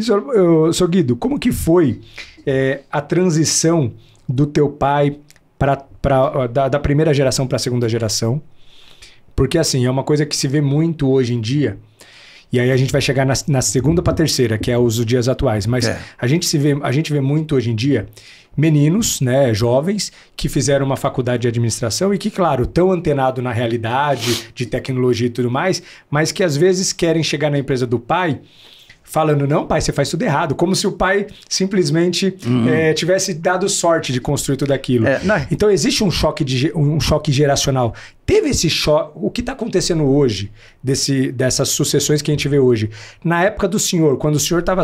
Seu Guido, como que foi a transição do teu pai da primeira geração para a segunda geração? Porque assim, é uma coisa que se vê muito hoje em dia, e aí a gente vai chegar na segunda para a terceira, que é os dias atuais, mas a gente vê muito hoje em dia meninos, né, jovens, que fizeram uma faculdade de administração e que, claro, estão antenados na realidade de tecnologia e tudo mais, mas que às vezes querem chegar na empresa do pai falando, não, pai, você faz tudo errado. Como se o pai simplesmente tivesse dado sorte de construir tudo aquilo. Então, existe um choque geracional. Teve esse choque. O que está acontecendo hoje, dessas sucessões que a gente vê hoje? Na época do senhor, quando o senhor estava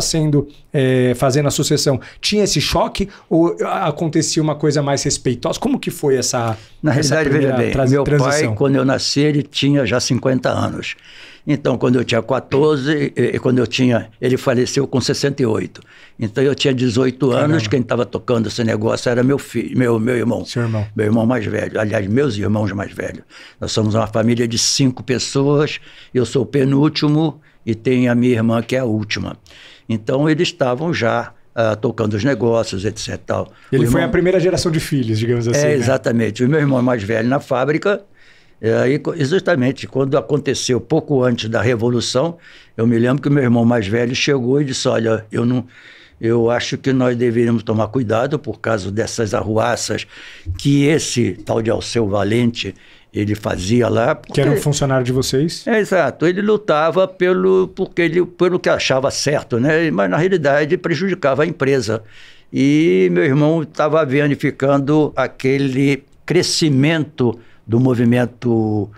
fazendo a sucessão, tinha esse choque ou acontecia uma coisa mais respeitosa? Como que foi essa Na realidade, veja bem, meu pai, quando eu nasci, ele tinha já 50 anos. Então, quando eu tinha 14, ele faleceu com 68. Então, eu tinha 18 anos, quem estava tocando esse negócio era meu filho, meu irmão. Seu irmão. Meu irmão mais velho. Aliás, meus irmãos mais velhos. Nós somos uma família de 5 pessoas, eu sou o penúltimo e tem a minha irmã que é a última. Então, eles estavam já tocando os negócios, etc. Tal. Ele foi a primeira geração de filhos, digamos assim. Exatamente. O meu irmão mais velho na fábrica. Aí, justamente, quando aconteceu pouco antes da Revolução, eu me lembro que o meu irmão mais velho chegou e disse, olha, eu acho que nós deveríamos tomar cuidado por causa dessas arruaças que esse tal de Alceu Valente, ele fazia lá. Que era um funcionário de vocês? Exato, ele lutava pelo que achava certo, né? Mas na realidade prejudicava a empresa. E meu irmão estava verificando aquele crescimento do movimento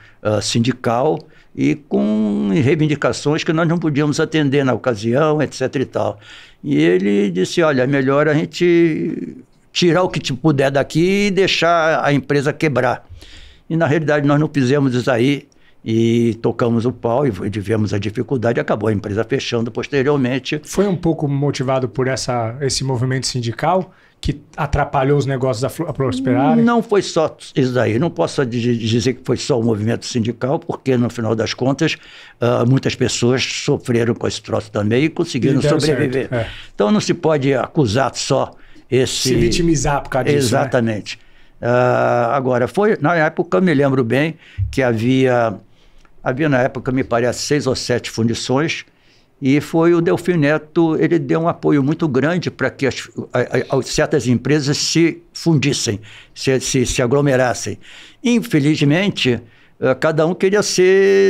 sindical e com reivindicações que nós não podíamos atender na ocasião, etc. e tal. E ele disse, olha, é melhor a gente tirar o que te puder daqui e deixar a empresa quebrar. E na realidade nós não fizemos isso aí e tocamos o pau e tivemos a dificuldade e acabou a empresa fechando posteriormente. Foi um pouco motivado por esse movimento sindical que atrapalhou os negócios a prosperarem? Não foi só isso daí. Não posso dizer que foi só o movimento sindical, porque no final das contas muitas pessoas sofreram com esse troço também e conseguiram sobreviver. Então não se pode acusar só esse... Se vitimizar por causa disso. Exatamente. Né? Agora, na época, eu me lembro bem que havia na época, me parece, 6 ou 7 fundições. E foi o Delfim Neto, ele deu um apoio muito grande para que certas empresas se fundissem, se aglomerassem. Infelizmente, cada um queria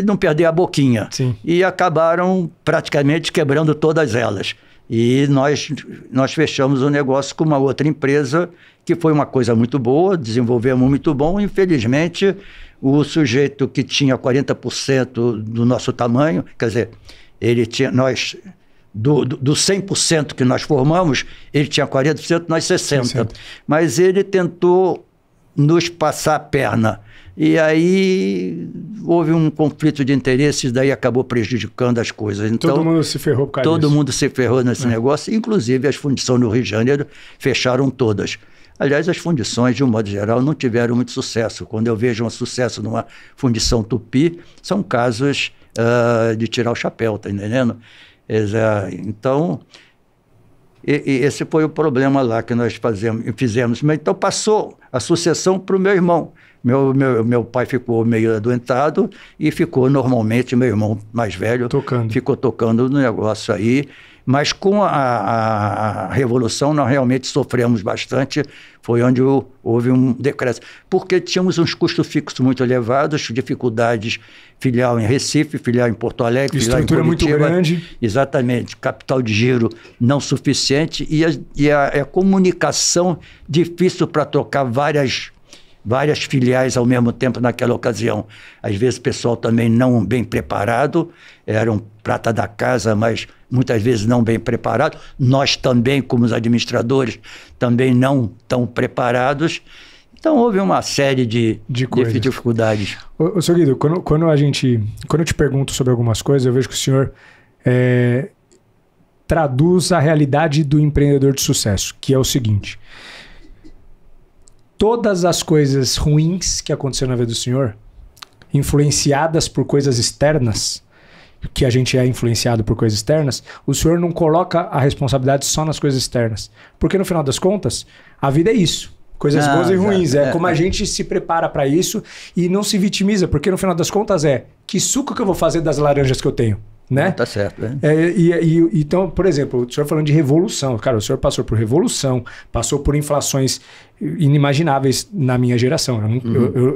não perder a boquinha. Sim. E acabaram praticamente quebrando todas elas. E nós fechamos o negócio com uma outra empresa, que foi uma coisa muito boa, desenvolvemos muito bom. Infelizmente, o sujeito que tinha 40% do nosso tamanho, quer dizer... Ele tinha, do 100% que nós formamos, ele tinha 40%, nós 60%. Mas ele tentou nos passar a perna. E aí houve um conflito de interesses, daí acabou prejudicando as coisas. Então, todo mundo se ferrou por causa disso. Todo mundo se ferrou nesse negócio, inclusive as fundições no Rio de Janeiro fecharam todas. Aliás, as fundições, de um modo geral, não tiveram muito sucesso. Quando eu vejo um sucesso numa fundição Tupi, são casos de tirar o chapéu, tá entendendo? Então, esse foi o problema lá que nós fizemos. Mas, então, passou a sucessão para o meu irmão. Meu pai ficou meio adoentado e ficou normalmente, meu irmão mais velho, ficou tocando no negócio aí. Mas com a Revolução nós realmente sofremos bastante, foi onde houve um decréscimo. Porque tínhamos uns custos fixos muito elevados, dificuldades, filial em Recife, filial em Porto Alegre, filial em Curitiba. Estrutura muito grande. Exatamente, capital de giro não suficiente e a comunicação difícil para trocar várias filiais ao mesmo tempo naquela ocasião. Às vezes o pessoal também não bem preparado, eram prata da casa, mas muitas vezes não bem preparado. Nós também, como os administradores, também não tão preparados. Então houve uma série de dificuldades. Ô, seu Guido, quando eu te pergunto sobre algumas coisas, eu vejo que o senhor traduz a realidade do empreendedor de sucesso, que é o seguinte: todas as coisas ruins que aconteceram na vida do senhor, influenciadas por coisas externas, que a gente é influenciado por coisas externas, o senhor não coloca a responsabilidade só nas coisas externas. Porque no final das contas, a vida é isso. Coisas boas e ruins. É como a gente se prepara para isso e não se vitimiza. Porque no final das contas que suco que eu vou fazer das laranjas que eu tenho? Né? Tá certo, né? Então, por exemplo, o senhor falando de revolução. Cara, o senhor passou por revolução, passou por inflações inimagináveis na minha geração.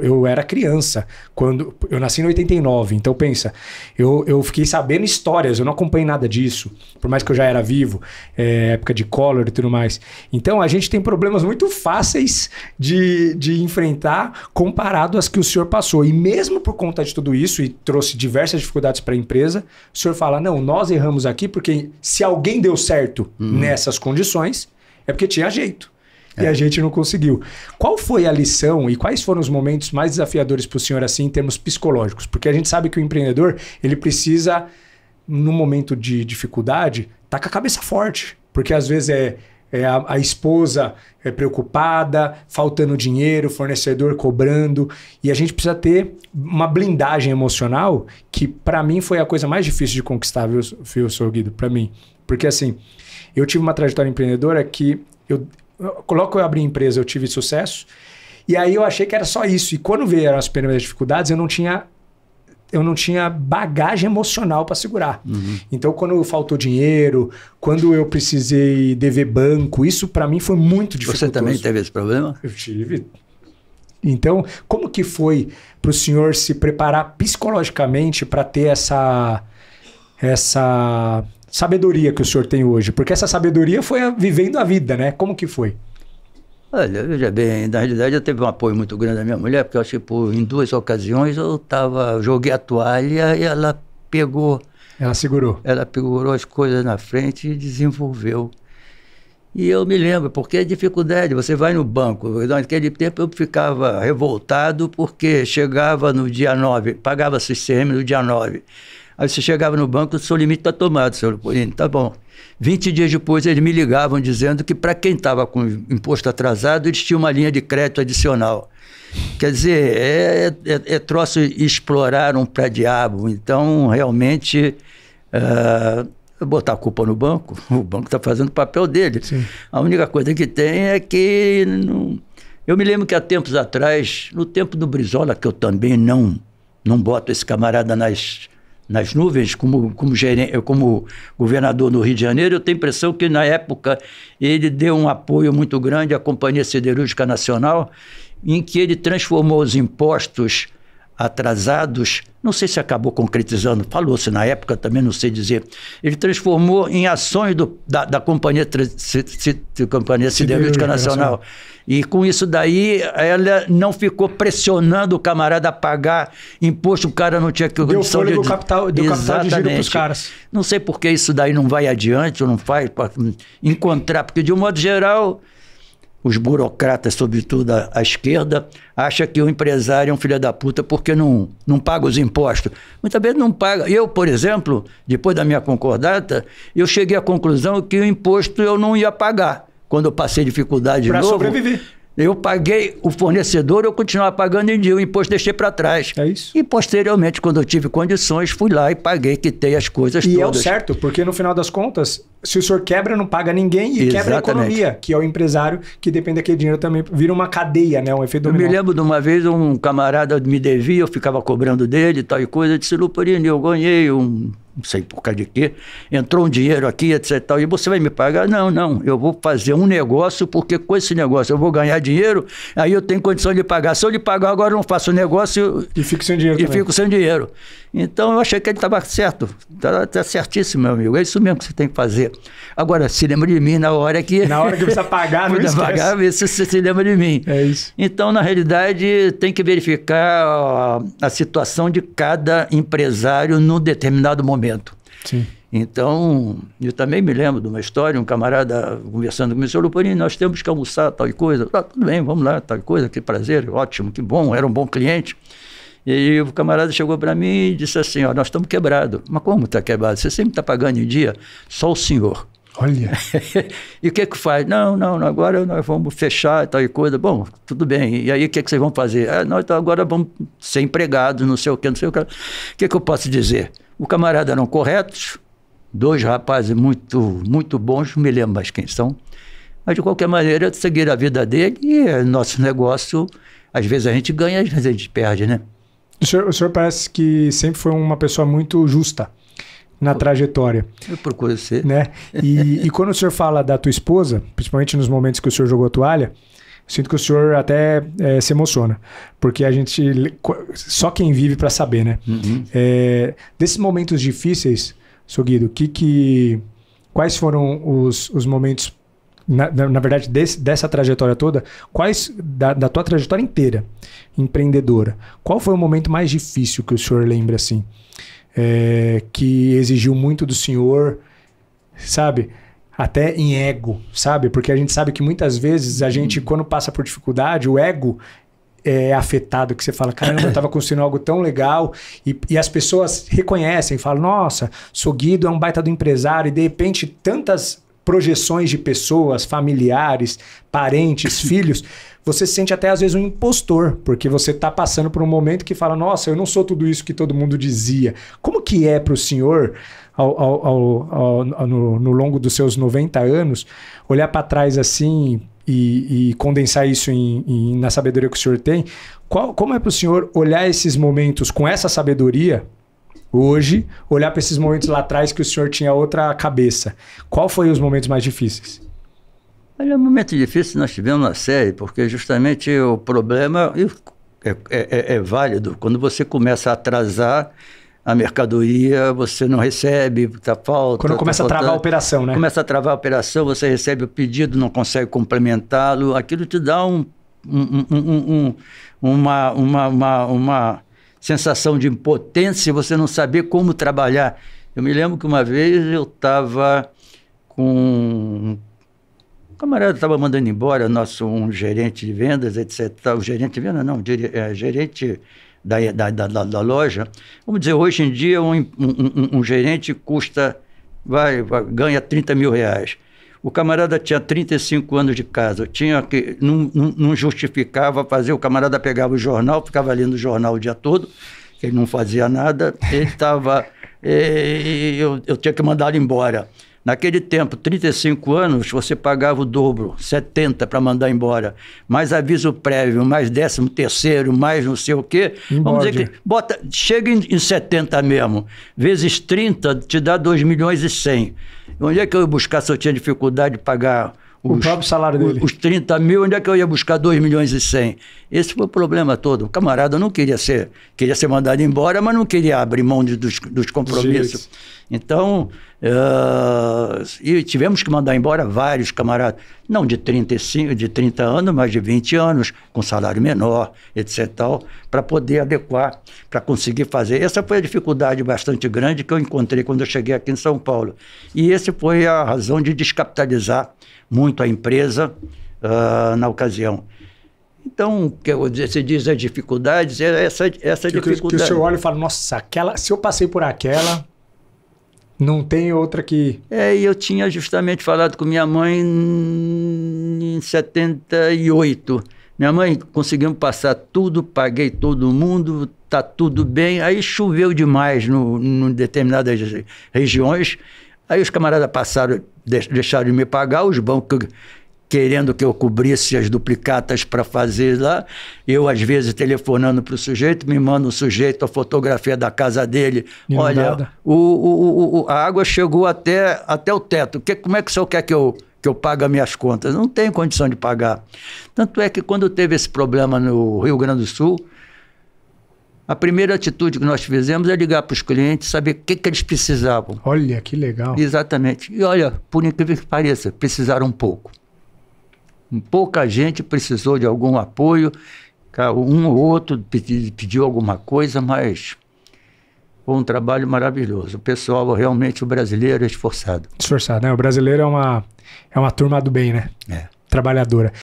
Eu era criança quando eu nasci em 89. Então, pensa, eu fiquei sabendo histórias, eu não acompanhei nada disso, por mais que eu já era vivo, época de Collor e tudo mais. Então, a gente tem problemas muito fáceis de enfrentar comparado às que o senhor passou. E mesmo por conta de tudo isso, e trouxe diversas dificuldades para a empresa, o senhor fala, não, nós erramos aqui porque se alguém deu certo nessas condições, é porque tinha jeito. E a gente não conseguiu. Qual foi a lição e quais foram os momentos mais desafiadores para o senhor assim em termos psicológicos? Porque a gente sabe que o empreendedor, ele precisa, no momento de dificuldade, estar com a cabeça forte. Porque às vezes a esposa é preocupada, faltando dinheiro, fornecedor cobrando. E a gente precisa ter uma blindagem emocional que para mim foi a coisa mais difícil de conquistar, viu, Sr. Guido? Para mim. Porque assim, eu tive uma trajetória empreendedora que logo que eu abri a empresa, eu tive sucesso. E aí eu achei que era só isso. E quando vieram as primeiras dificuldades, eu não tinha bagagem emocional para segurar. Então, quando faltou dinheiro, quando eu precisei dever banco, isso para mim foi muito dificultoso. Você também teve esse problema? Eu tive. Então, como que foi para o senhor se preparar psicologicamente para ter essa sabedoria que o senhor tem hoje? Porque essa sabedoria foi vivendo a vida, né? Como que foi? Olha, veja bem, na realidade eu tive um apoio muito grande da minha mulher, porque eu acho que em 2 ocasiões joguei a toalha e ela pegou. Ela segurou. Ela pegou as coisas na frente e desenvolveu. E eu me lembro, porque é dificuldade, você vai no banco, naquele tempo eu ficava revoltado porque chegava no dia 9, pagava-se ICM no dia 9. Aí você chegava no banco, o seu limite está tomado, senhor Leopoldino, tá bom. 20 dias depois eles me ligavam dizendo que para quem estava com imposto atrasado, eles tinham uma linha de crédito adicional. Quer dizer, troço exploraram para diabo. Então, realmente, botar a culpa no banco, o banco está fazendo o papel dele. Sim. A única coisa que tem é que... Eu me lembro que há tempos atrás, no tempo do Brizola, que eu também não boto esse camarada nas nuvens, como governador no Rio de Janeiro, eu tenho a impressão que, na época, ele deu um apoio muito grande à Companhia Siderúrgica Nacional, em que ele transformou os impostos atrasados, não sei se acabou concretizando, falou-se na época, também não sei dizer, ele transformou em ações da Companhia Siderúrgica Nacional. E com isso daí, ela não ficou pressionando o camarada a pagar imposto, o cara não tinha que... Deu fôlego do capital de giro para os caras. Não sei por que isso daí não vai adiante, ou não faz, para encontrar, porque de um modo geral, os burocratas, sobretudo a esquerda, acham que o empresário é um filho da puta porque não paga os impostos. Muitas vezes não paga. Eu, por exemplo, depois da minha concordata, eu cheguei à conclusão que o imposto eu não ia pagar. Quando eu passei dificuldade de novo... Para sobreviver. Eu paguei o fornecedor, eu continuava pagando em dia, o imposto deixei para trás. É isso. E posteriormente, quando eu tive condições, fui lá e paguei, quitei as coisas todas. E é o certo, porque no final das contas, se o senhor quebra, não paga ninguém e quebra a economia, que é o empresário que depende daquele dinheiro também. Vira uma cadeia, né? Um efeito dominó. Eu me lembro de uma vez, um camarada me devia, eu ficava cobrando dele e tal e coisa, eu disse, Leopoldino, eu ganhei não sei por causa de quê, entrou um dinheiro aqui, etc. Tal, e você vai me pagar? Não, eu vou fazer um negócio, porque com esse negócio eu vou ganhar dinheiro, aí eu tenho condição de pagar. Se eu lhe pagar agora, eu não faço o negócio... E fico sem dinheiro também. Fico sem dinheiro. Então, eu achei que ele estava certo. Está certíssimo, meu amigo. É isso mesmo que você tem que fazer. Agora, se lembra de mim na hora que... Na hora que precisa pagar, não esquece. Pagar, vê se você se lembra de mim. É isso. Então, na realidade, tem que verificar a situação de cada empresário num determinado momento. Sim. Então, eu também me lembro de uma história, um camarada conversando comigo, senhor Leopoldino, nós temos que almoçar, tal e coisa. Tudo bem, vamos lá, tal coisa, que prazer, ótimo, que bom, era um bom cliente. E aí o camarada chegou para mim e disse assim, nós estamos quebrados. Mas como está quebrado? Você sempre está pagando em dia? Só o senhor. Olha. E o que faz? Não, agora nós vamos fechar e tal e coisa. Bom, tudo bem. E aí o que vocês vão fazer? Nós agora vamos ser empregados, não sei o que, não sei o que. O que eu posso dizer? O camarada eram corretos, 2 rapazes muito bons, não me lembro mais quem são, mas de qualquer maneira seguir a vida dele e nosso negócio, às vezes a gente ganha, às vezes a gente perde, né? O senhor parece que sempre foi uma pessoa muito justa na trajetória. Eu procuro ser. Né? E quando o senhor fala da tua esposa, principalmente nos momentos que o senhor jogou a toalha, sinto que o senhor até se emociona, porque a gente, só quem vive para saber, né? Uhum. Desses momentos difíceis, seu Guido, quais foram os momentos, na verdade, dessa trajetória toda, da tua trajetória inteira, empreendedora, qual foi o momento mais difícil que o senhor lembra, assim, que exigiu muito do senhor, sabe? Até em ego, sabe? Porque a gente sabe que muitas vezes a gente, quando passa por dificuldade, o ego é afetado, que você fala, caramba, eu estava construindo algo tão legal, e as pessoas reconhecem, falam, nossa, sou Guido, é um baita do empresário, e de repente tantas projeções de pessoas, familiares, parentes, filhos, você se sente até às vezes um impostor, porque você está passando por um momento que fala, nossa, eu não sou tudo isso que todo mundo dizia. Como que é para o senhor, no longo dos seus 90 anos, olhar para trás assim e condensar isso na sabedoria que o senhor tem? Como é para o senhor olhar esses momentos com essa sabedoria hoje, olhar para esses momentos lá atrás que o senhor tinha outra cabeça? Qual foi os momentos mais difíceis? Olha, um momento difícil nós tivemos na série, porque justamente o problema é válido. Quando você começa a atrasar a mercadoria, você não recebe, tá falta. Quando começa a travar a operação, né? Começa a travar a operação, você recebe o pedido, não consegue complementá-lo, aquilo te dá uma sensação de impotência, você não saber como trabalhar. Eu me lembro que uma vez eu estava com... O camarada estava mandando embora um gerente de vendas, etc. O gerente de vendas, não, gerente da loja. Vamos dizer, hoje em dia um gerente ganha 30 mil reais. O camarada tinha 35 anos de casa, não justificava fazer, o camarada pegava o jornal, ficava lendo o jornal o dia todo, ele não fazia nada, ele estava... eu tinha que mandar ele embora. Naquele tempo, 35 anos, você pagava o dobro, 70 para mandar embora. Mais aviso prévio, mais 13º, mais não sei o quê. Vamos dizer que chega em 70 mesmo. Vezes 30, te dá 2 milhões e 100. Onde é que eu ia buscar se eu tinha dificuldade de pagar o próprio salário dele? Os 30 mil, onde é que eu ia buscar 2 milhões e 100? Esse foi o problema todo. O camarada não queria ser mandado embora, mas não queria abrir mão dos compromissos. Então, e tivemos que mandar embora vários camaradas, não de 30 anos, mas de 20 anos, com salário menor, etc. para poder adequar, para conseguir fazer. Essa foi a dificuldade bastante grande que eu encontrei quando eu cheguei aqui em São Paulo. E essa foi a razão de descapitalizar muito a empresa na ocasião. Então, você diz as dificuldades, essa dificuldade. Que o senhor olha e fala, nossa, se eu passei por aquela... Não tem outra que... E eu tinha justamente falado com minha mãe em 78. Minha mãe, conseguimos passar tudo, paguei todo mundo, tá tudo bem. Aí choveu demais em determinadas regiões. Aí os camaradas deixaram de me pagar, os bancos querendo que eu cobrisse as duplicatas para fazer lá. Eu, às vezes, telefonando para o sujeito, me manda o sujeito a fotografia da casa dele. Olha, a água chegou até o teto. Como é que o senhor quer que eu pague as minhas contas? Não tenho condição de pagar. Tanto é que quando teve esse problema no Rio Grande do Sul, a primeira atitude que nós fizemos é ligar para os clientes, saber o que eles precisavam. Olha, que legal. Exatamente. E olha, por incrível que pareça, precisaram um pouco. Pouca gente precisou de algum apoio, um ou outro pediu alguma coisa, mas foi um trabalho maravilhoso. O pessoal, realmente, o brasileiro é esforçado. Esforçado, né? O brasileiro é uma turma do bem, né? Trabalhadora.